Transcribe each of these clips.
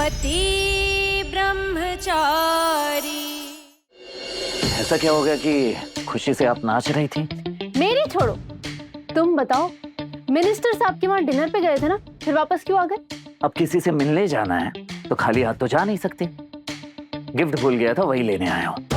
पति ब्रह्मचारी। ऐसा क्या हो गया कि खुशी से आप नाच रही थी? मेरी छोड़ो, तुम बताओ। मिनिस्टर साहब के वहाँ डिनर पे गए थे ना, फिर वापस क्यों आ गए? अब किसी से मिलने जाना है तो खाली हाथ तो जा नहीं सकते। गिफ्ट भूल गया था, वही लेने आया हूँ।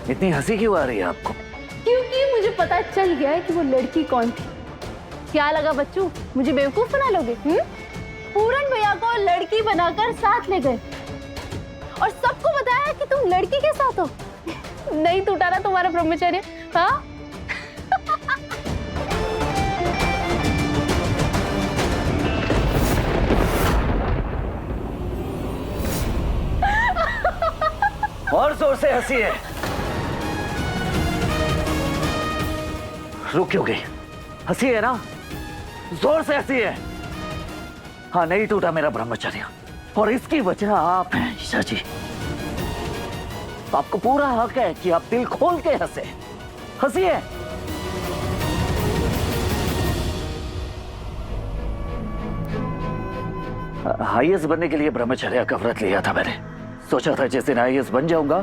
इतनी हंसी क्यों आ रही है आपको? क्योंकि मुझे पता चल गया है कि वो लड़की कौन थी। क्या लगा बच्चों, मुझे बेवकूफ बना लोगे? पूरन भैया को लड़की बनाकर साथ ले गए और सबको बताया कि तुम लड़की के साथ हो। नहीं टूटा ना तुम्हारा ब्रह्मचर्य? हाँ, और जोर से हंसी है। रुक क्यों गई? हंसी है ना, जोर से हंसी है। हाँ, नहीं टूटा मेरा ब्रह्मचर्य और इसकी वजह आप हैं ईशा जी। आपको पूरा हक है कि आप दिल खोल के हंसे। हंसिए। आईएएस बनने के लिए ब्रह्मचर्य का व्रत लिया था मैंने। सोचा था जिस दिन आईएएस बन जाऊंगा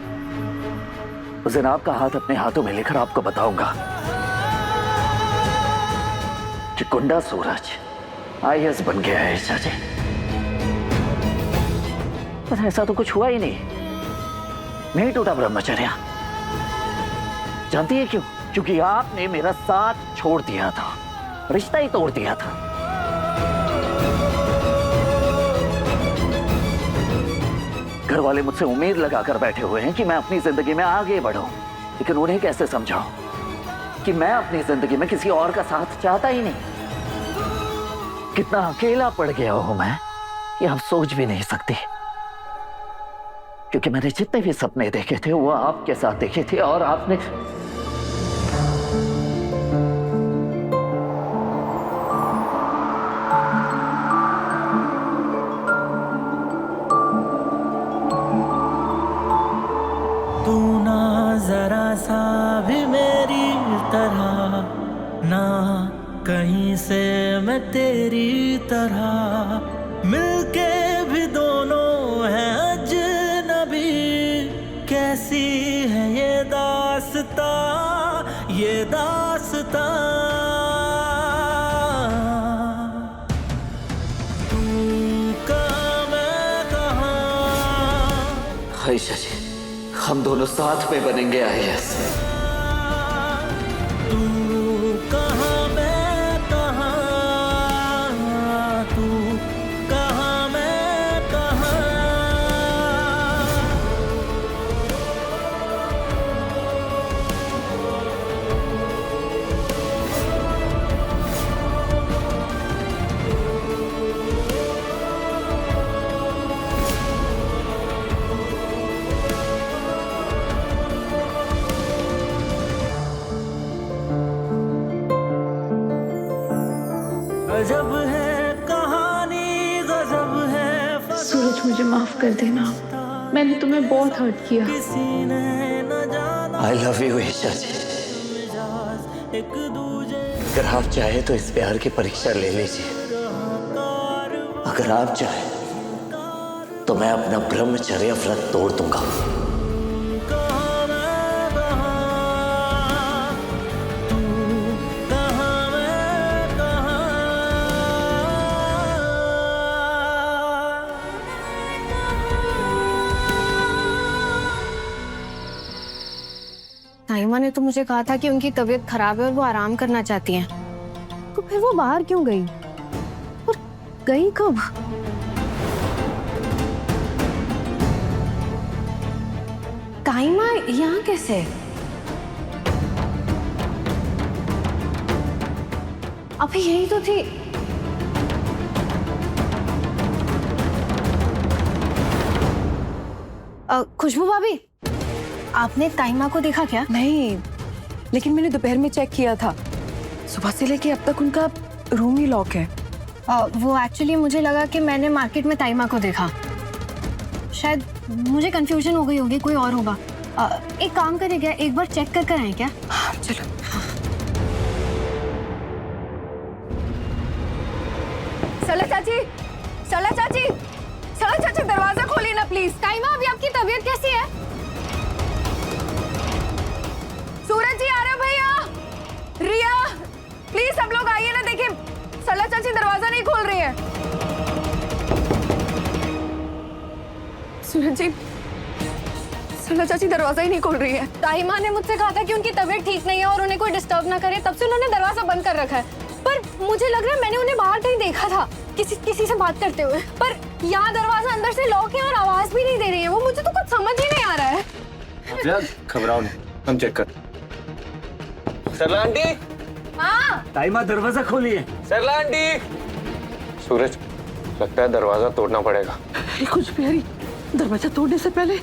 उस दिन आपका हाथ अपने हाथों में लेकर आपको बताऊंगा कि गुंडा सूरज आईएएस बन गया है ईशा जी। पर ऐसा तो कुछ हुआ ही नहीं टूटा ब्रह्मचर्य। जानती है क्यों? क्योंकि आपने मेरा साथ छोड़ दिया था, रिश्ता ही तोड़ दिया था। घर वाले मुझसे उम्मीद लगाकर बैठे हुए हैं कि मैं अपनी जिंदगी में आगे बढ़ूं, लेकिन उन्हें कैसे समझाऊं कि मैं अपनी जिंदगी में किसी और का साथ चाहता ही नहीं। कितना अकेला पड़ गया हूं मैं, ये आप सोच भी नहीं सकते। क्योंकि मैंने जितने भी सपने देखे थे वो आपके साथ देखे थे और आपने तू ना जरा सा भी मेरी तरह, ना कहीं से मैं तेरी तरह, मिलके भी दोनों हैं अजनबी। कैसी है ये दास्ता, ये दास्ता। तू कहाँ मैं कहाँ, आयशा जी, हम दोनों साथ में बनेंगे आईएएस। तू कहाँ मैं कहाँ, तू कहाँ मैं कहाँ। गजब है कहानी, गजब है। सूरज मुझे माफ कर देना, मैंने तुम्हें बहुत हर्ट किया। किसी ने न जाना आई लव यू ईशा जी। एक दूजे अगर आप चाहे तो इस प्यार की परीक्षा ले लीजिए। अगर आप चाहे तो मैं अपना ब्रह्मचर्य व्रत तोड़ दूंगा। कहाँ मैं कहाँ, तू कहाँ मैं कहाँ। ताइमा ने तो मुझे कहा था कि उनकी तबीयत खराब है और वो आराम करना चाहती हैं। तो फिर वो बाहर क्यों गई और गई कब? ताइमा यहाँ कैसे? अभी यही तो थी। खुशबू भाभी, आपने ताइमा को देखा क्या? नहीं, लेकिन मैंने दोपहर में चेक किया था। सुबह से लेके अब तक उनका रूम ही लॉक है। वो एक्चुअली मुझे लगा कि मैंने मार्केट में ताइमा को देखा, शायद मुझे कंफ्यूजन हो गई होगी, कोई और होगा। एक काम करें क्या, एक बार चेक कर आए क्या? चलो। सला चाची, सला चाची, सला चाची दरवाजा खोलिए ना प्लीज। ताइमा, अभी आपकी तबीयत कैसी है? सूरज जी आ रहे हो भैया, रिया प्लीज सब लोग आइए ना, देखिए सला चाची दरवाजा नहीं खोल रही है। सूरज जी, सला चाची दरवाजा ही नहीं खोल रही है। ताइमा ने मुझसे कहा था कि उनकी तबीयत ठीक नहीं है और उन्हें कोई डिस्टर्ब ना करे, तब से उन्होंने दरवाजा बंद कर रखा है। पर मुझे लग रहा है मैंने उन्हें बाहर कहीं देखा था किसी से बात करते हुए, पर यहाँ दरवाजा अंदर से लॉक है और आवाज भी नहीं दे रही है वो। मुझे तो कुछ समझ ही नहीं आ रहा है। घबराओ नहीं, हम चेक कर। सरला आंटी, हाँ ताइमा दरवाजा खोलिए। सरला आंटी। सूरज, लगता है दरवाजा तोड़ना पड़ेगा। कुछ भी हरी, दरवाजा तोड़ने से पहले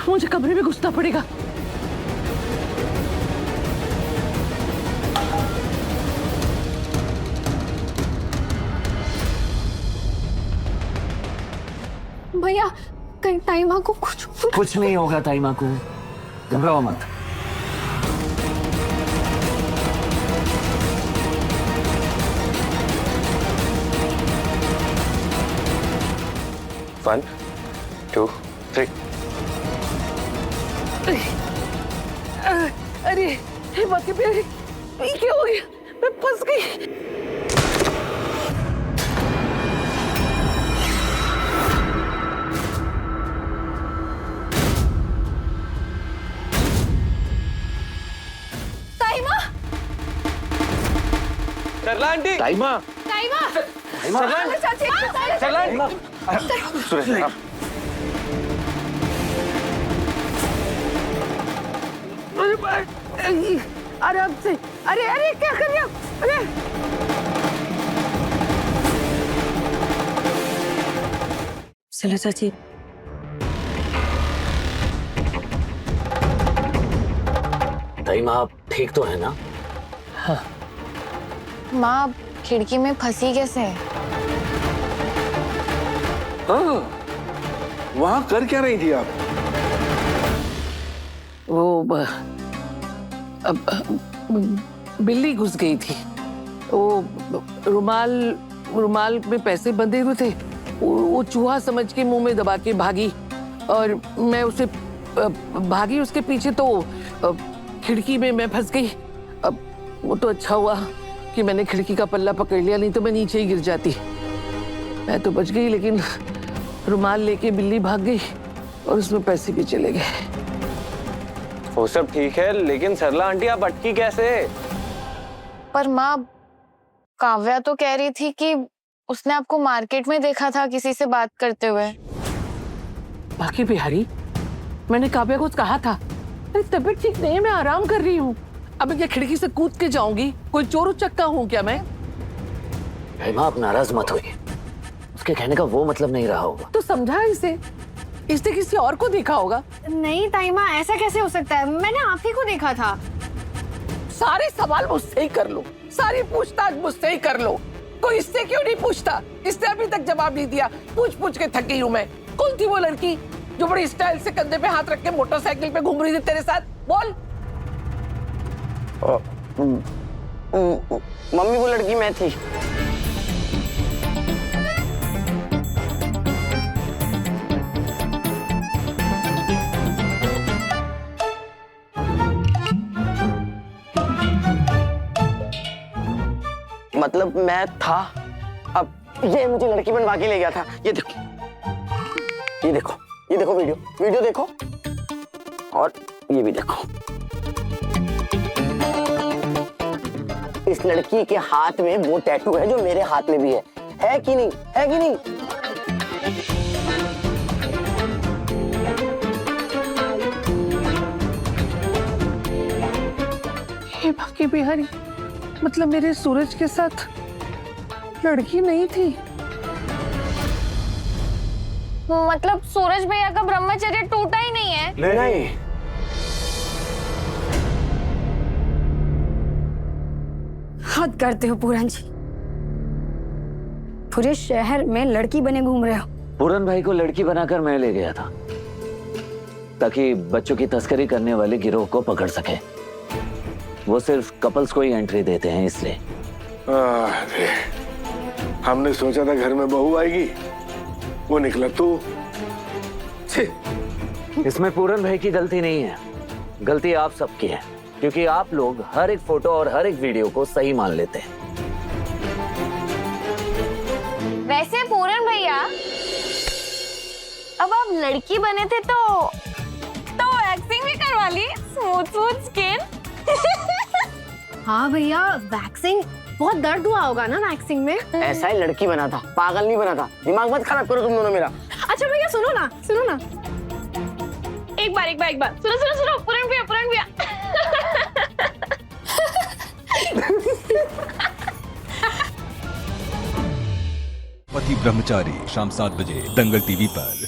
मुझे कमरे में घुसना पड़ेगा। भैया, कहीं ताइमा को कुछ नहीं होगा ताइमा को, घबराओ मत। One, two, three. अरे हे बाकी प्यारी, ये क्या हो गया? मैं फंस गई। सरला आंटी। ताइमा, ताइमा, सला चाची, सरला आंटी। सूरज, आप आराम से। अरे अरे क्या कर रहे हो? अरे चलो चाची, ताइमा आप ठीक तो है ना? माँ खिड़की में फंसी कैसे है? हाँ, वहाँ कर क्या रही थी आप? वो बिल्ली घुस गई थी। वो रुमाल में पैसे बंधे हुए थे, वो चूहा समझ के मुंह में दबा के भागी और मैं उसे भागी उसके पीछे, तो खिड़की में मैं फंस गई। अब वो तो अच्छा हुआ कि मैंने खिड़की का पल्ला पकड़ लिया, नहीं तो मैं नीचे ही गिर जाती। मैं तो बच गई, लेकिन रुमाल लेके बिल्ली भाग गई और उसमें पैसे भी चले गए। वो सब ठीक है, लेकिन सरला आंटी आप अटकी कैसे? पर माँ, काव्या तो कह रही थी कि उसने आपको मार्केट में देखा था किसी से बात करते हुए। बाकी बिहारी, मैंने काव्या को कहा था मेरी तबीयत ठीक नहीं है, मैं आराम कर रही हूँ। अब मैं क्या खिड़की से कूद के जाऊंगी? कोई चोर उचक्का हूँ क्या मैं? ताइमा आप नाराज मत होइए, उसके कहने का वो मतलब नहीं रहा होगा। तो समझा इसे, इसने किसी और को देखा होगा। नहीं ताइमा, ऐसा कैसे हो सकता है? मैंने आप ही को देखा था। सारे सवाल मुझसे ही कर लो, सारी पूछताछ मुझसे ही कर लो। कोई इससे क्यों नहीं पूछता? इसने अभी तक जवाब नहीं दिया। पूछ के थक गई हूँ मैं। कौन थी वो लड़की जो बड़ी स्टाइल से कंधे पे हाथ रख के मोटरसाइकिल पे घूम रही थी तेरे साथ? बोल। मम्मी, वो लड़की मैं थी। मतलब मैं था, अब ये मुझे लड़की बनवा के ले गया था। ये देखो, ये देखो, ये देखो, वीडियो देखो, और ये भी देखो। इस लड़की के हाथ में वो टैटू है जो मेरे हाथ में भी है कि नहीं? है कि नहीं? हे बाकी बिहारी, मतलब मेरे सूरज के साथ लड़की नहीं थी? मतलब सूरज भैया का ब्रह्मचर्य टूटा ही नहीं है? नहीं। हद करते हो पूरन जी, पूरे शहर में लड़की बने घूम रहे हो। पूरन भाई को लड़की बनाकर मैं ले गया था ताकि बच्चों की तस्करी करने वाले गिरोह को पकड़ सके। वो सिर्फ कपल्स को ही एंट्री देते हैं इसलिए। अरे हमने सोचा था घर में बहू आएगी, वो निकला तू। छी, इसमें पूरन भाई की गलती नहीं है, गलती आप सबकी है, क्योंकि आप लोग हर एक फोटो और हर एक वीडियो को सही मान लेते हैं। वैसे पूरन भैया, अब आप लड़की बने थे तो वैक्सिंग भी करवा ली, स्मूथ स्मूथ स्किन। हाँ भैया, वैक्सिंग बहुत दर्द हुआ होगा ना वैक्सिंग में। ऐसा ही लड़की बना था, पागल नहीं बना था। दिमाग मत खराब करो तुम दोनों मेरा। अच्छा भैया सुनो ना, एक बार सुनो पूरन भैया। पति ब्रह्मचारी शाम 7 बजे दंगल टीवी पर।